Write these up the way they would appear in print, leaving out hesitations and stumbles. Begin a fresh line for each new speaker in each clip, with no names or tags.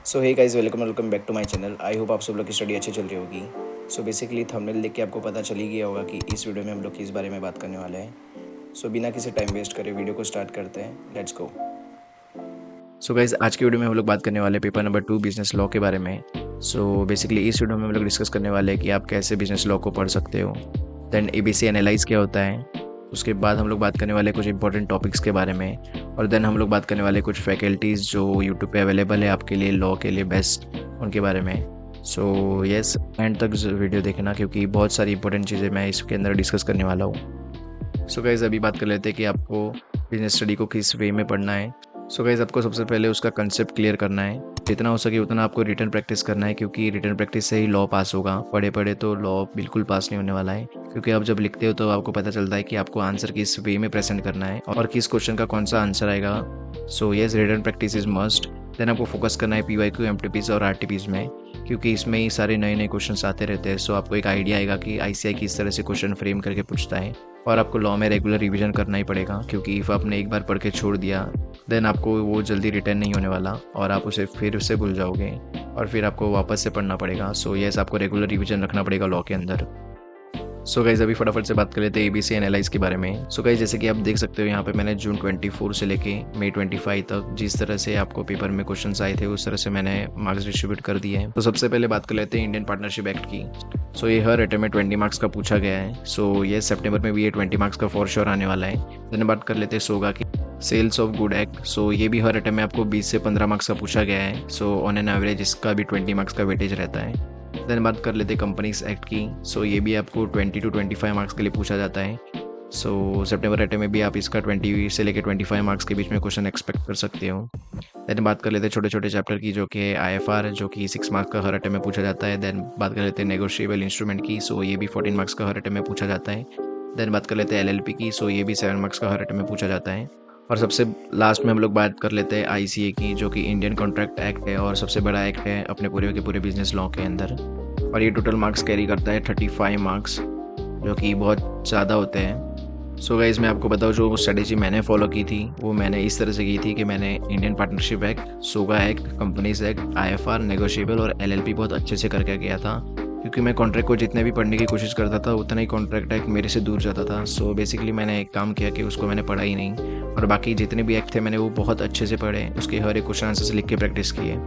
So hey guys, welcome back to my channel. I hope आप सब लोग की स्टडी अच्छी चल रही होगी। सो बेसिकली थंबनेल देख के आपको पता चल ही गया होगा कि इस वीडियो में हम लोग किस बारे में बात करने वाले हैं। सो बिना किसी टाइम वेस्ट करे वीडियो को स्टार्ट करते हैं। Let's go. सो गाइस, आज की वीडियो में हम लोग बात करने वाले हैं पेपर नंबर 2 बिजनेस लॉ के बारे में। सो बेसिकली इस वीडियो में हम लोग डिस्कस करने वाले हैं कि आप कैसे बिजनेस लॉ को पढ़ सकते हो, देन एबीसी एनालाइज क्या होता है। उसके बाद हम लोग बात करने वाले कुछ इंपॉर्टेंट टॉपिक्स के बारे में, और देन हम लोग बात करने वाले कुछ फैकल्टीज़ जो यूट्यूब पे अवेलेबल है आपके लिए लॉ के लिए बेस्ट, उनके बारे में। सो यस, एंड तक वीडियो देखना क्योंकि बहुत सारी इंपॉर्टेंट चीज़ें मैं इसके अंदर डिस्कस करने वाला हूँ। सो गाइस, अभी बात कर लेते हैं कि आपको बिजनेस स्टडी को किस वे में पढ़ना है। सो गाइस, आपको सबसे पहले उसका कंसेप्ट क्लियर करना है। जितना हो सके उतना आपको रिटन प्रैक्टिस करना है, क्योंकि रिटन प्रैक्टिस से ही लॉ पास होगा। पढ़े पढ़े तो लॉ बिल्कुल पास नहीं होने वाला है, क्योंकि आप जब लिखते हो तो आपको पता चलता है कि आपको आंसर किस वे में प्रेजेंट करना है और किस क्वेश्चन का कौन सा आंसर आएगा। So yes, written practice is must. Then आपको फोकस करना है पीवाईक्यू, एमटीपीज और आरटीपीज में, क्योंकि इसमें ही सारे नए नए क्वेश्चन आते रहते हैं। सो आपको एक आइडिया आएगा कि आईसीआई किस तरह से क्वेश्चन फ्रेम करके पूछता है। और आपको लॉ में रेगुलर रिवीजन करना ही पड़ेगा, क्योंकि इफ़ आपने एक बार पढ़ के छोड़ दिया देन आपको वो जल्दी रिटर्न नहीं होने वाला और आप उसे फिर से भूल जाओगे और फिर आपको वापस से पढ़ना पड़ेगा। सो यस, आपको रेगुलर रिवीजन रखना पड़ेगा लॉ के अंदर। सो गाइज, अभी फटाफट से बात कर लेते हैं एबीसी एनालाइज के बारे में। सो गाइज, जैसे कि आप देख सकते हो यहाँ पे मैंने जून 24 से लेके मई 25 तक जिस तरह से आपको पेपर में क्वेश्चंस आए थे उस तरह से मैंने मार्क्स डिस्ट्रीब्यूट कर दिए हैं। तो सबसे पहले बात कर लेते हैं इंडियन पार्टनरशिप एक्ट की। सो ये हर अटेम्प्ट में 20 मार्क्स का पूछा गया है। सो ये सितंबर में भी ये 20 मार्क्स का फॉर श्योर आने वाला है। देन बात कर लेते हैं सोगा की, सेल्स ऑफ गुड एक्ट। सो ये भी हर अटेम्प्ट में आपको 20 से 15 मार्क्स का पूछा गया है। सो ऑन एन एवरेज इसका भी 20 मार्क्स का वेटेज रहता है। देन बात कर लेते हैं कंपनीज एक्ट की। सो ये भी आपको 20 to 25 मार्क्स के लिए पूछा जाता है। सो सितंबर अटेम्प्ट में भी आप इसका 20 से लेकर 25 मार्क्स के बीच में क्वेश्चन एक्सपेक्ट कर सकते हो। देन बात कर लेते हैं छोटे छोटे चैप्टर की, जो कि आईएफआर है, जो कि 6 मार्क्स का हर अटेम्प्ट में पूछा जाता है। देन बात कर लेते हैं नेगोशिएबल इंस्ट्रूमेंट की। सो ये भी 14 मार्क्स का हर अटेम्प्ट में पूछा जाता है। देन बात कर लेते हैं एलएलपी की। सो ये भी 7 मार्क्स का हर अटेम्प्ट में पूछा जाता है। और सबसे लास्ट में हम लोग बात कर लेते हैं आईसीए की, जो कि इंडियन कॉन्ट्रैक्ट एक्ट है और सबसे बड़ा एक्ट है अपने पूरे के पूरे बिजनेस लॉ के अंदर। और ये टोटल मार्क्स कैरी करता है 35 मार्क्स, जो कि बहुत ज़्यादा होते हैं। सो गाइस, मैं आपको बताऊँ जो स्ट्रेटेजी मैंने फॉलो की थी वो मैंने इस तरह से की थी कि मैंने इंडियन पार्टनरशिप एक्ट, सोगा act, companies act, IFR, negotiable और एलएलपी बहुत अच्छे से करके गया था, क्योंकि मैं कॉन्ट्रैक्ट को जितने भी पढ़ने की कोशिश करता था उतना ही कॉन्ट्रैक्ट एक्ट मेरे से दूर जाता था। सो बेसिकली मैंने एक काम किया कि उसको मैंने पढ़ा ही नहीं, और बाकी जितने भी एक्ट थे मैंने वो बहुत अच्छे से पढ़े, उसके हर एक क्वेश्चन आंसर से लिख के प्रैक्टिस किए।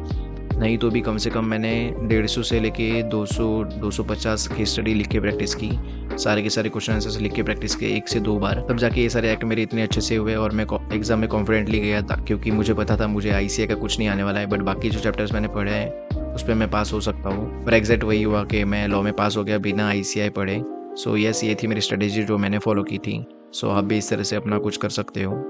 नहीं तो भी कम से कम मैंने 150 से लेके 200-250 केस स्टडी लिख के प्रैक्टिस की, सारे के सारे क्वेश्चन आंसर लिख के प्रैक्टिस किए 1 से 2 बार, तब जाके ये सारे एक्ट मेरे इतने अच्छे से हुए और मैं एग्जाम में कॉन्फिडेंटली गया था, क्योंकि मुझे पता था मुझे आईसीए का कुछ नहीं आने वाला है, बट बाकी जो चैप्टर्स मैंने पढ़े हैं उस पर मैं पास हो सकता हूँ। पर एग्जैक्ट वही हुआ कि मैं लॉ में पास हो गया बिना आईसीआई पढ़े। सो यस, ये थी मेरी स्ट्रेटेजी जो मैंने फॉलो की थी। सो आप भी इस तरह से अपना कुछ कर सकते हो।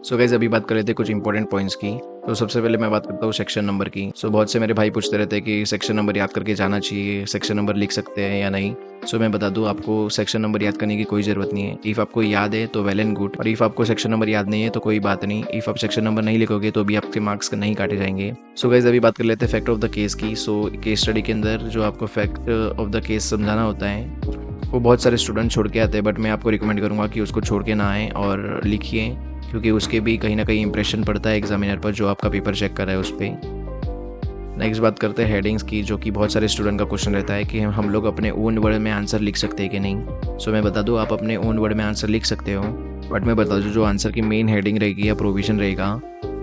सो गाइस, अभी बात कर लेते हैं कुछ इंपॉर्टेंट पॉइंट्स की। तो सबसे पहले मैं बात करता हूँ सेक्शन नंबर की। सो बहुत से मेरे भाई पूछते रहते हैं कि सेक्शन नंबर याद करके जाना चाहिए, सेक्शन नंबर लिख सकते हैं या नहीं। सो मैं बता दूं, आपको सेक्शन नंबर याद करने की कोई ज़रूरत नहीं है। इफ़ आपको याद है तो वेल एंड गुड, और इफ़ आपको सेक्शन नंबर याद नहीं है तो कोई बात नहीं। इफ़ आप सेक्शन नंबर नहीं लिखोगे तो भी आपके मार्क्स नहीं काटे जाएंगे। सो गाइस, अभी बात कर लेते हैं फैक्ट ऑफ द केस की। सो केस स्टडी के अंदर जो आपको फैक्ट ऑफ द केस समझाना होता है वो बहुत सारे स्टूडेंट छोड़ के आते हैं, बट मैं आपको रिकमेंड करूँगा कि उसको छोड़ के ना आए और लिखिए, क्योंकि उसके भी कहीं ना कहीं इंप्रेशन पड़ता है एग्जामिनर पर जो आपका पेपर चेक कर रहा है उस पर। नेक्स्ट बात करते हैं हेडिंग्स की, जो कि बहुत सारे स्टूडेंट का क्वेश्चन रहता है कि हम लोग अपने ओन वर्ड में आंसर लिख सकते हैं कि नहीं। सो मैं बता दूं, आप अपने ओन वर्ड में आंसर लिख सकते हो, बट मैं बता दूं जो आंसर की मेन हेडिंग रहेगी या प्रोविजन रहेगा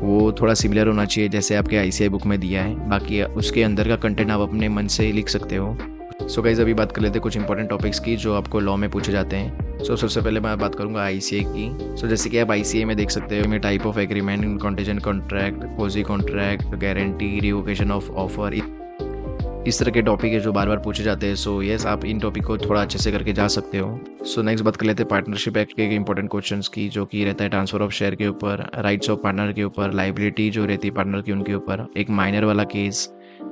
वो थोड़ा सिमिलर होना चाहिए जैसे आपके आईसीआई बुक में दिया है। बाकी उसके अंदर का कंटेंट आप अपने मन से लिख सकते हो। सो गाइस, अभी बात कर लेते हैं कुछ इंपॉर्टेंट टॉपिक्स की जो आपको लॉ में पूछे जाते हैं। सो सबसे पहले मैं बात करूंगा आईसीए की। सो जैसे कि आप आईसीए में देख सकते हो, में type of agreement, contingent contract, quasi contract, guarantee, revocation of offer, इस तरह के टॉपिक है जो बार बार पूछे जाते हैं। सो यस, आप इन टॉपिक को थोड़ा अच्छे से करके जा सकते हो। सो नेक्स्ट बात कर लेते हैं पार्टनरशिप एक्ट के इंपॉर्टेंट क्वेश्चंस की, जो कि रहता है ट्रांसफर ऑफ शेयर के ऊपर, राइट्स ऑफ पार्टनर के ऊपर, लाइबिलिटी जो रहती है पार्टनर की उनके ऊपर, एक माइनर वाला केस,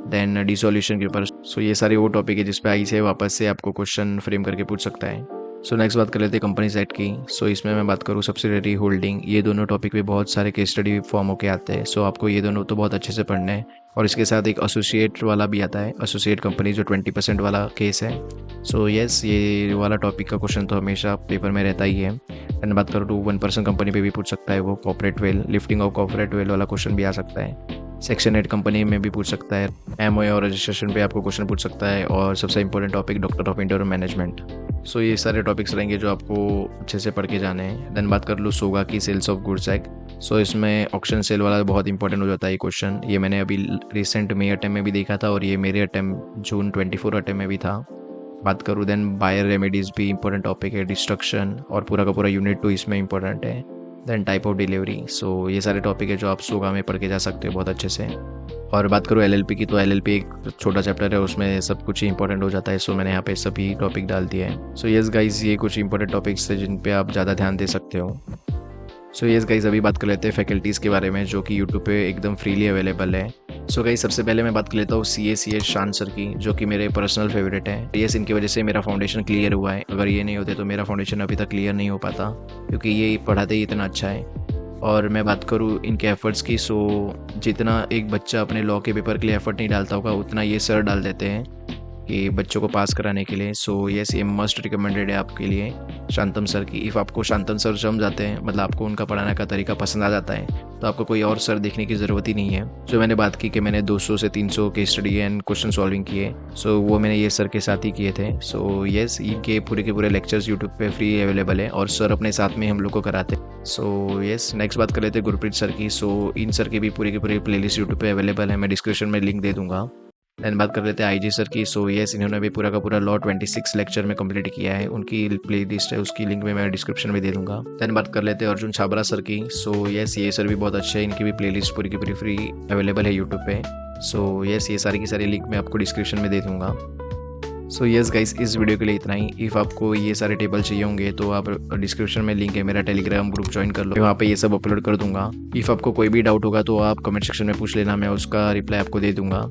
देन डिसोल्यूशन के ऊपर। सो ये सारे वो टॉपिक है जिसपे आई से वापस से आपको क्वेश्चन फ्रेम करके पूछ सकता है। सो नेक्स्ट बात कर लेते हैं कंपनीज एक्ट की। सो इसमें मैं बात करूँ सब्सिडियरी होल्डिंग, ये दोनों टॉपिक पे बहुत सारे केस स्टडी फॉर्म होके आते हैं। सो आपको ये दोनों तो बहुत अच्छे से पढ़ने हैं, और इसके साथ एक एसोसिएट वाला भी आता है, एसोसिएट कंपनी जो 20% वाला केस है। सो यस, ये वाला टॉपिक का क्वेश्चन तो हमेशा पेपर में रहता ही है। एंड बात करूँ तो 1% कंपनी पे भी पूछ सकता है वो, corporate veil, lifting of corporate veil वाला क्वेश्चन भी आ सकता है। सेक्शन 8 कंपनी में भी पूछ सकता है, एमओए और रजिस्ट्रेशन पे आपको क्वेश्चन पूछ सकता है, और सबसे important topic doctor of interior management. So ये सारे टॉपिक्स रहेंगे जो आपको अच्छे से पढ़ के जाने हैं। देन बात कर लूँ सोगा की सेल्स ऑफ गुड्स एक्ट। सो इसमें ऑक्शन सेल वाला बहुत इंपॉर्टेंट हो जाता है ये क्वेश्चन। ये मैंने अभी रिसेंट मई अटेम्प्ट में भी देखा था, और ये मेरे अटेम्प्ट जून 24 अटेम्प्ट में भी था। बात करूँ देन बायर रेमेडीज़ भी इंपॉर्टेंट टॉपिक है, डिस्ट्रक्शन और पूरा का पूरा यूनिट 2 इसमें इंपॉर्टेंट है। Then type of delivery. So ये सारे टॉपिक है जो आप सोगा में पढ़ के जा सकते हो बहुत अच्छे से। और बात करूँ एलएलपी की, तो एलएलपी एक छोटा चैप्टर है, उसमें सब कुछ ही इंपॉर्टेंट हो जाता है। सो मैंने यहाँ पे सभी टॉपिक डाल दिए हैं। सो यस गाइज, ये कुछ इंपॉर्टेंट टॉपिक्स है जिन पे आप ज़्यादा ध्यान दे सकते हो। सो यस गाइज, अभी बात कर लेते हैं फैकल्टीज़ के बारे में जो कि यूट्यूब पे एकदम फ्रीली अवेलेबल है। सो गाइज, सबसे पहले मैं बात कर लेता हूँ सी एस शान सर की, जो कि मेरे पर्सनल फेवरेट है। यस, इनकी वजह से मेरा फाउंडेशन क्लियर हुआ है। अगर ये नहीं होते तो मेरा फाउंडेशन अभी तक क्लियर नहीं हो पाता, क्योंकि ये पढ़ाते ही इतना अच्छा है। और मैं बात करूँ इनके एफ़र्ट्स की, सो जितना एक बच्चा अपने लॉ के पेपर के लिए एफ़र्ट नहीं डालता होगा, उतना ये सर डाल देते हैं कि बच्चों को पास कराने के लिए। सो यस, ये मस्ट रिकमेंडेड है आपके लिए शांतम सर की। इफ़ आपको शांतम सर जम जाते हैं, मतलब आपको उनका पढ़ाने का तरीका पसंद आ जाता है, तो आपको कोई और सर देखने की ज़रूरत ही नहीं है। जो मैंने बात की कि मैंने 200 से 300 के स्टडी एंड क्वेश्चन सॉल्विंग किए, सो वो मैंने ये सर के साथ ही किए थे। सो यस, इनके पूरे के पूरे लेक्चर्स यूट्यूब पे फ्री अवेलेबल है, और सर अपने साथ में हम लोग को कराते हैं। सो यस, नेक्स्ट बात कर लेते हैं गुरप्रीत सर की। सो इन सर की भी पूरी की पूरी प्लेलिस्ट यूट्यूब पे अवेलेबल है, मैं डिस्क्रिप्शन में लिंक दे दूँगा। देन बात कर लेते हैं आईजी सर की। सो यस, इन्होंने भी पूरा का पूरा लॉ 26 लेक्चर में कंप्लीट किया है। उनकी प्लेलिस्ट है, उसकी लिंक में मैं डिस्क्रिप्शन में दे दूंगा। देन बात कर लेते हैं अर्जुन छाबरा सर की। सो यस, ये सर भी बहुत अच्छे हैं, इनकी भी प्लेलिस्ट पूरी की पूरी फ्री अवेलेबल है यूट्यूब पे। सो यस, ये सारी की सारी लिंक मैं आपको डिस्क्रिप्शन में दे दूंगा। सो यस गाइस, इस वीडियो के लिए इतना ही। इफ़ आपको ये सारे टेबल चाहिए होंगे तो आप डिस्क्रिप्शन में लिंक है, मेरा टेलीग्राम ग्रुप ज्वाइन कर लो, वहाँ पे ये सब अपलोड कर दूंगा। इफ़ आपको कोई भी डाउट होगा तो आप कमेंट सेक्शन में पूछ लेना, मैं उसका रिप्लाई आपको दे दूंगा।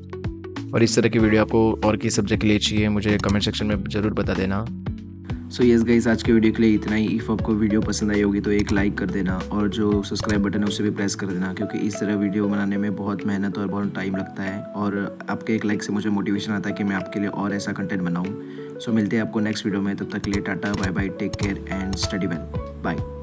और इस तरह की वीडियो आपको और किस सब्जेक्ट के लिए चाहिए मुझे कमेंट सेक्शन में ज़रूर बता देना।
सो यस गाइस, आज के वीडियो के लिए इतना ही। इफ़ आपको वीडियो पसंद आई होगी तो एक लाइक कर देना, और जो सब्सक्राइब बटन है उसे भी प्रेस कर देना, क्योंकि इस तरह वीडियो बनाने में बहुत मेहनत और बहुत टाइम लगता है, और आपके एक लाइक से मुझे मोटिवेशन आता है कि मैं आपके लिए और ऐसा कंटेंट बनाऊँ। सो मिलते हैं आपको नेक्स्ट वीडियो में, तब तक के लिए tata bye bye, take care and study well, bye.